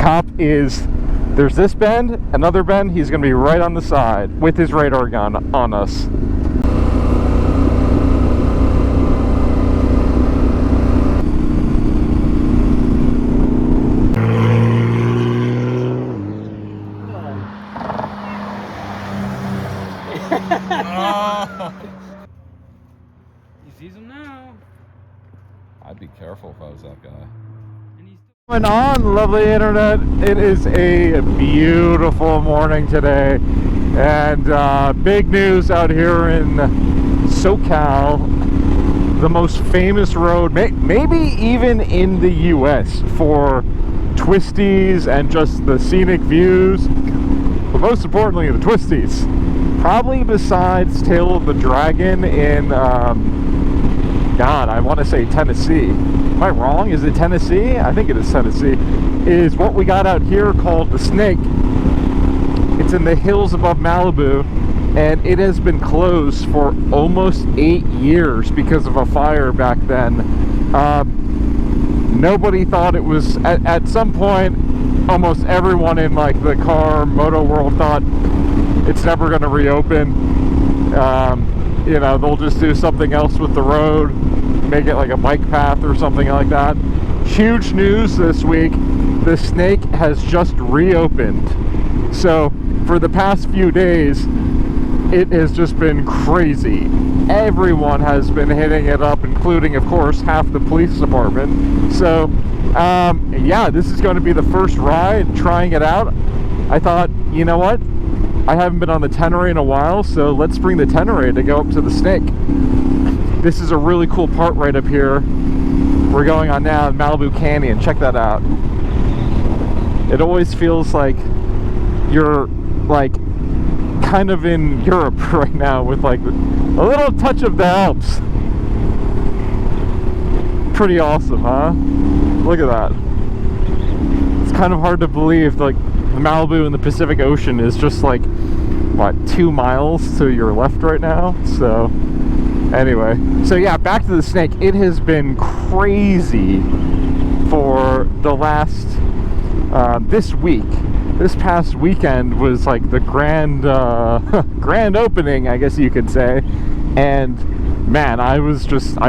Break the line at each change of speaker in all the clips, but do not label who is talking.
cop is, there's this bend, another bend, he's gonna be right on the side with his radar gun on us.
He sees him now.
I'd be careful if I was that guy.
Going on, lovely internet. It is a beautiful morning today, and big news out here in SoCal, the most famous road, maybe even in the US, for twisties and just the scenic views, but most importantly the twisties. Probably besides Tail of the Dragon in God, I want to say Tennessee. Am I wrong? Is it Tennessee? I think it is Tennessee. Is what we got out here called the Snake. It's in the hills above Malibu, and it has been closed for almost 8 years because of a fire back then. Nobody thought it was, at some point, almost everyone in like the car moto world thought it's never going to reopen. You know, they'll just do something else with the road, make it like a bike path or something like that. Huge news this week, the Snake has just reopened. So for the past few days, it has just been crazy. Everyone has been hitting it up, including, of course, half the police department. So yeah, this is going to be the first ride trying it out. I thought, you know what, I haven't been on the Tenere in a while, so let's bring the Tenere to go up to the Snake. This is a really cool part right up here. We're going on now in Malibu Canyon. Check that out. It always feels like you're like kind of in Europe right now with like a little touch of the Alps. Pretty awesome, huh? Look at that. It's kind of hard to believe, like Malibu in the Pacific Ocean is just like, what, 2 miles to your left right now? So anyway, so yeah, back to the Snake. It has been crazy for the last this week. This past weekend was like the grand grand opening, I guess you could say. And man, I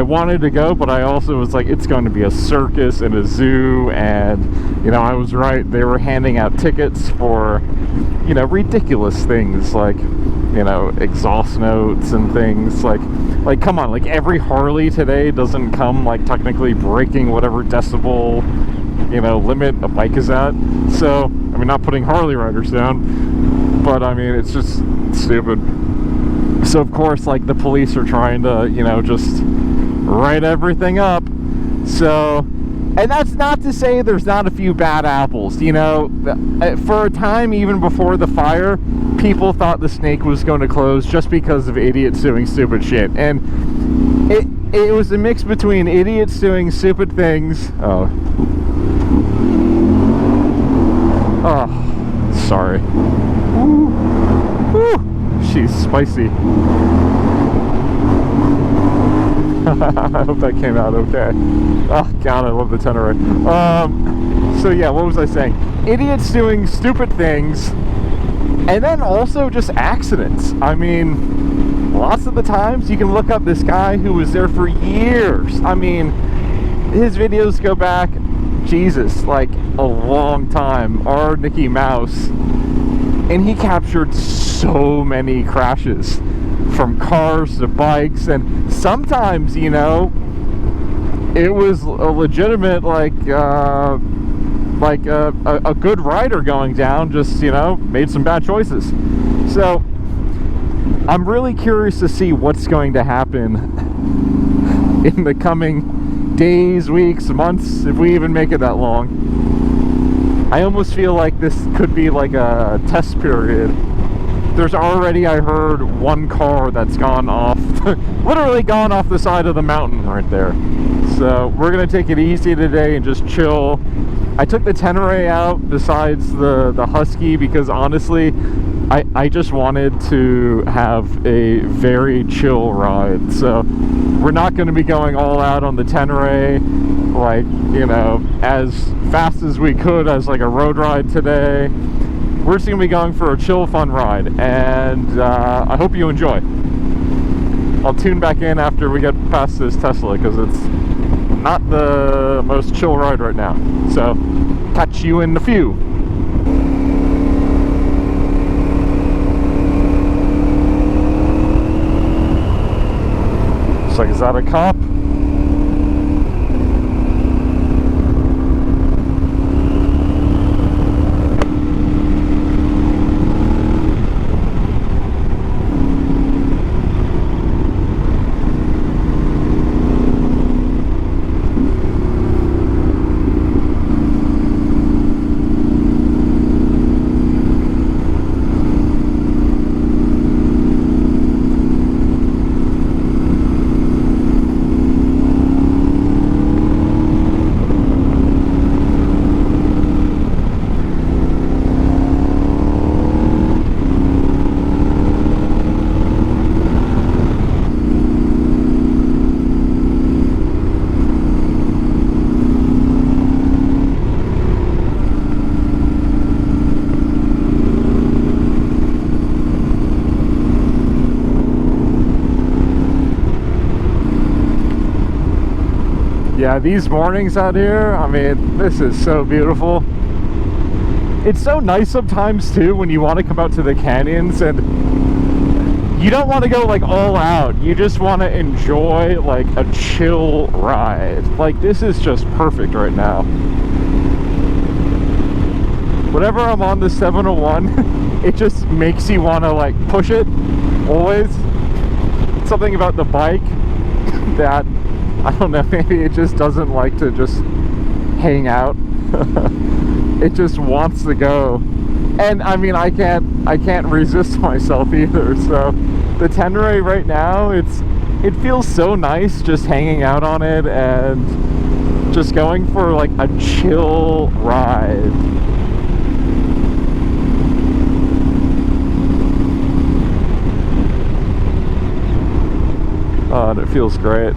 wanted to go, but I also was like, it's going to be a circus and a zoo. And you know, I was right. They were handing out tickets for, you know, ridiculous things like, you know, exhaust notes and things like come on, like every Harley today doesn't come like technically breaking whatever decibel, you know, limit a bike is at. So I mean, not putting Harley riders down, but I mean, it's just stupid. So of course, like the police are trying to, you know, just write everything up. So, and that's not to say there's not a few bad apples, you know. For a time, even before the fire, people thought the Snake was going to close just because of idiots doing stupid shit. And it was a mix between idiots doing stupid things. Oh, sorry. Woo. She's spicy. I hope that came out okay. Oh god, I love the Tenere. So yeah, what was I saying? Idiots doing stupid things, and then also just accidents. I mean, lots of the times you can look up this guy who was there for years. I mean, his videos go back, Jesus, like a long time. Our Mickey Mouse, and he captured so many crashes, from cars to bikes, and sometimes, you know, it was a legitimate like a good rider going down, just, you know, made some bad choices. So I'm really curious to see what's going to happen in the coming days, weeks, months, if we even make it that long. I almost feel like this could be like a test period. There's already, I heard, one car that's gone off, literally gone off the side of the mountain right there. So we're gonna take it easy today and just chill. I took the Tenere out besides the Husky because honestly, I just wanted to have a very chill ride. So we're not going to be going all out on the Tenere, like, you know, as fast as we could as like a road ride today. We're just going to be going for a chill, fun ride, and I hope you enjoy. I'll tune back in after we get past this Tesla, because it's not the most chill ride right now. So catch you in a few. Looks like, is that a cop? Yeah, these mornings out here, I mean, this is so beautiful. It's so nice sometimes too when you want to come out to the canyons and you don't want to go like all out. You just want to enjoy like a chill ride. Like, this is just perfect right now. Whenever I'm on the 701, it just makes you want to like push it, always. Something about the bike that, I don't know, maybe it just doesn't like to just hang out. It just wants to go. And I mean, I can't resist myself either. So the Tenere right now, it feels so nice just hanging out on it and just going for like a chill ride. Oh, and it feels great.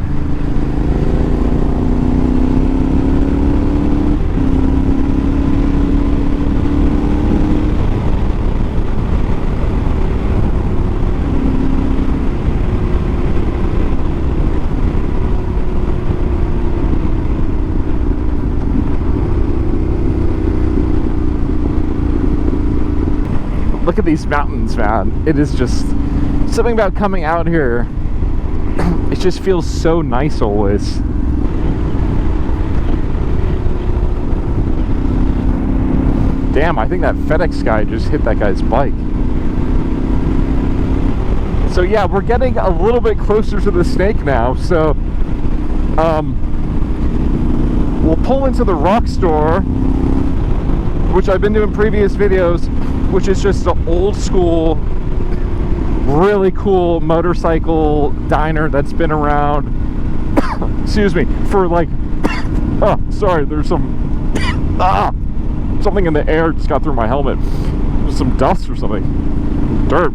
Look at these mountains, man. It is just something about coming out here. It just feels so nice always. Damn, I think that FedEx guy just hit that guy's bike. So yeah, we're getting a little bit closer to the snake now. So we'll pull into the rock store, which I've been doing previous videos, which is just an old school, really cool motorcycle diner that's been around, excuse me, for like, oh, sorry, there's some, something in the air just got through my helmet. There's some dust or something, dirt.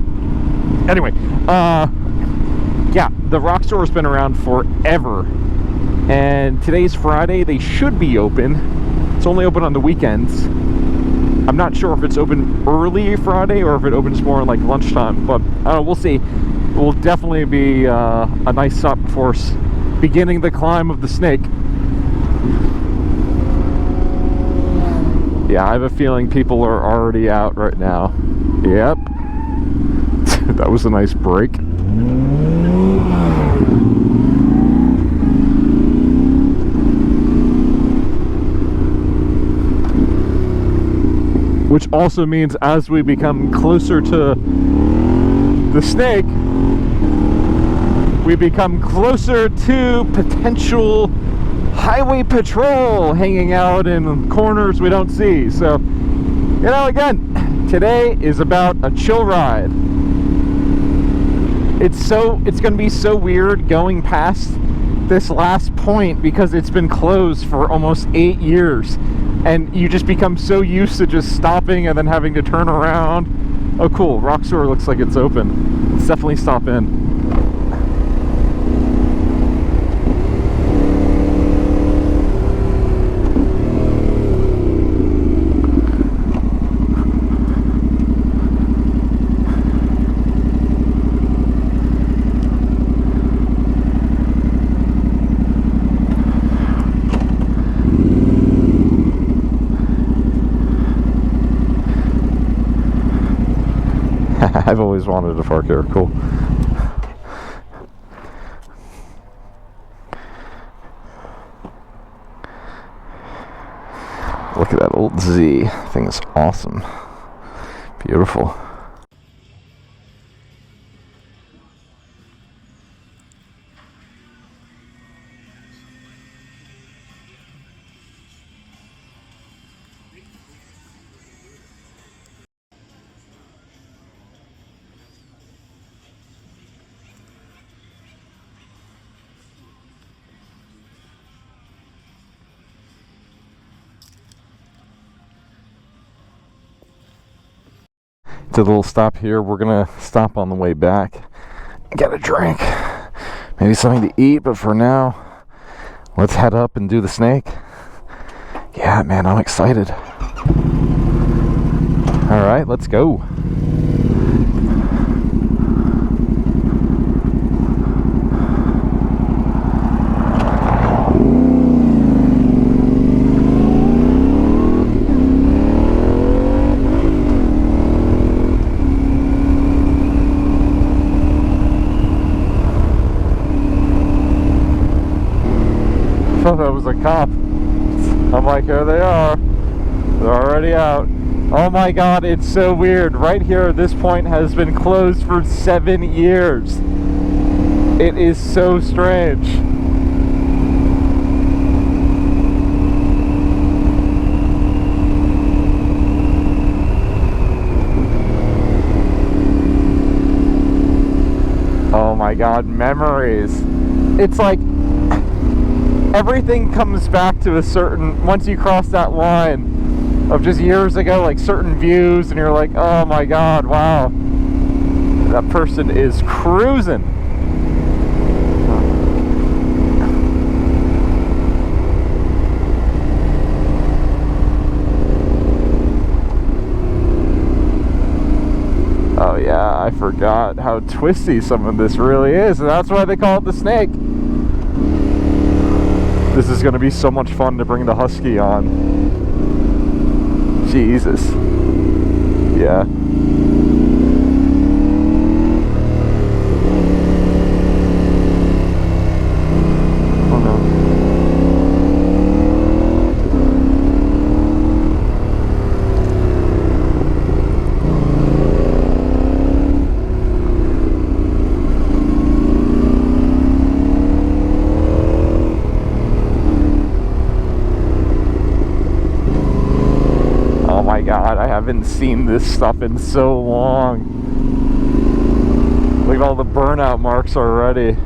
Anyway, yeah, the rock store has been around forever, and today's Friday. They should be open. It's only open on the weekends. I'm not sure if it's open early Friday or if it opens more like lunchtime, but we'll see. It will definitely be a nice stop for us beginning the climb of the snake. Yeah, I have a feeling people are already out right now. Yep. That was a nice break. Which also means as we become closer to the snake, we become closer to potential highway patrol hanging out in corners we don't see. So, you know, again, today is about a chill ride. It's going to be so weird going past this last point because it's been closed for almost 8 years. And you just become so used to just stopping and then having to turn around. Oh cool, Rock Store looks like it's open. Let's definitely stop in. I've always wanted to park here. Cool. Look at that old Z. Thing is awesome. Beautiful. Did a little stop here. We're gonna stop on the way back, get a drink, maybe something to eat, but for now, let's head up and do the snake. Yeah, man, I'm excited. All right, let's go. That was a cop. I'm like, here they are. They're already out. Oh my god, it's so weird. Right here, this point has been closed for 7 years. It is so strange. Oh my god, memories. It's like everything comes back to a certain, once you cross that line of just years ago, like certain views, and you're like, oh my god, wow, that person is cruising. Oh yeah, I forgot how twisty some of this really is, and that's why they call it the snake. This is going to be so much fun to bring the Husky on. Jesus. Yeah. Oh no. God, I haven't seen this stuff in so long. Look at all the burnout marks already.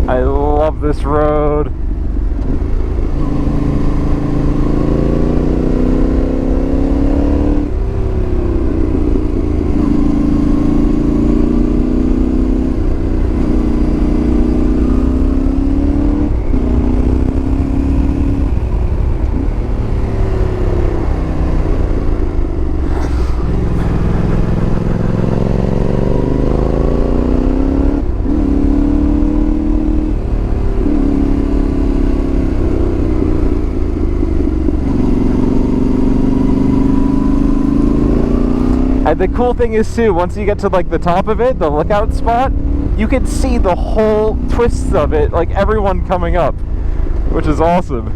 I love this road. The cool thing is too, once you get to like the top of it, the lookout spot, you can see the whole twists of it, like everyone coming up, which is awesome.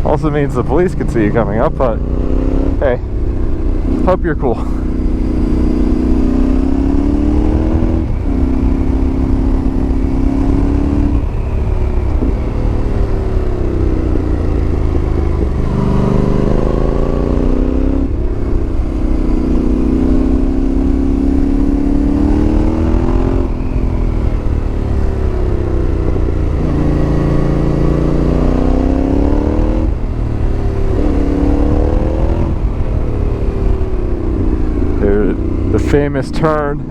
Also means the police can see you coming up, but hey, hope you're cool. The famous turn.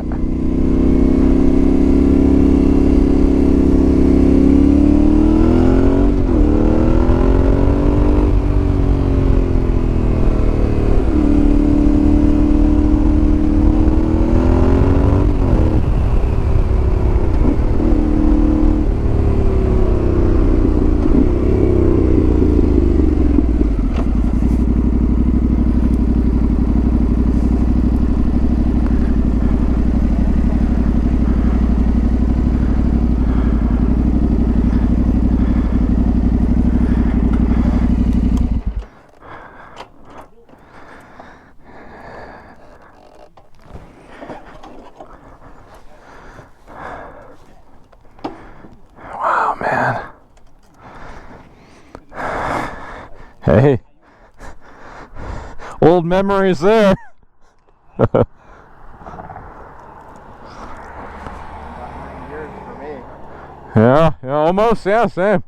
Hey, old memories there. Yeah, almost, yeah, same.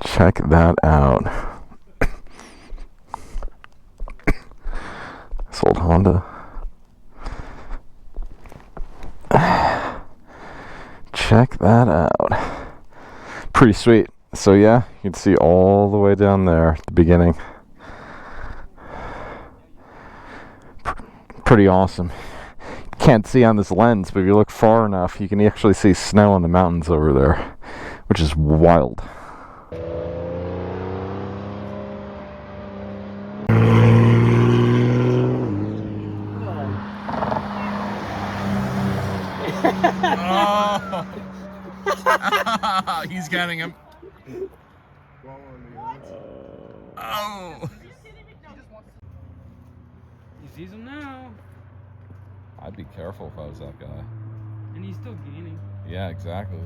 Check that out. This old Honda. Check that out. Pretty sweet. So yeah, you can see all the way down there at the beginning. Pretty awesome. Can't see on this lens, but if you look far enough, you can actually see snow on the mountains over there, which is wild.
Oh, he's getting him. Oh.
He sees him now.
I'd be careful if I was that guy.
And he's still gaining.
Yeah, exactly.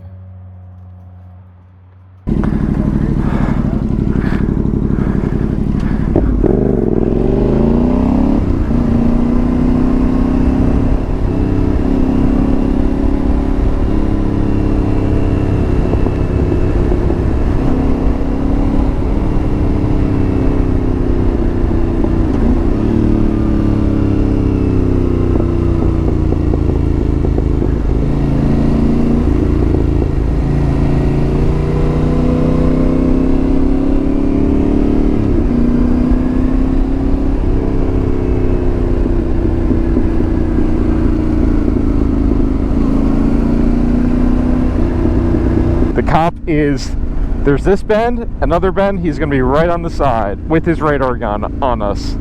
Cop is, there's this bend, another bend, he's going to be right on the side with his radar gun on us.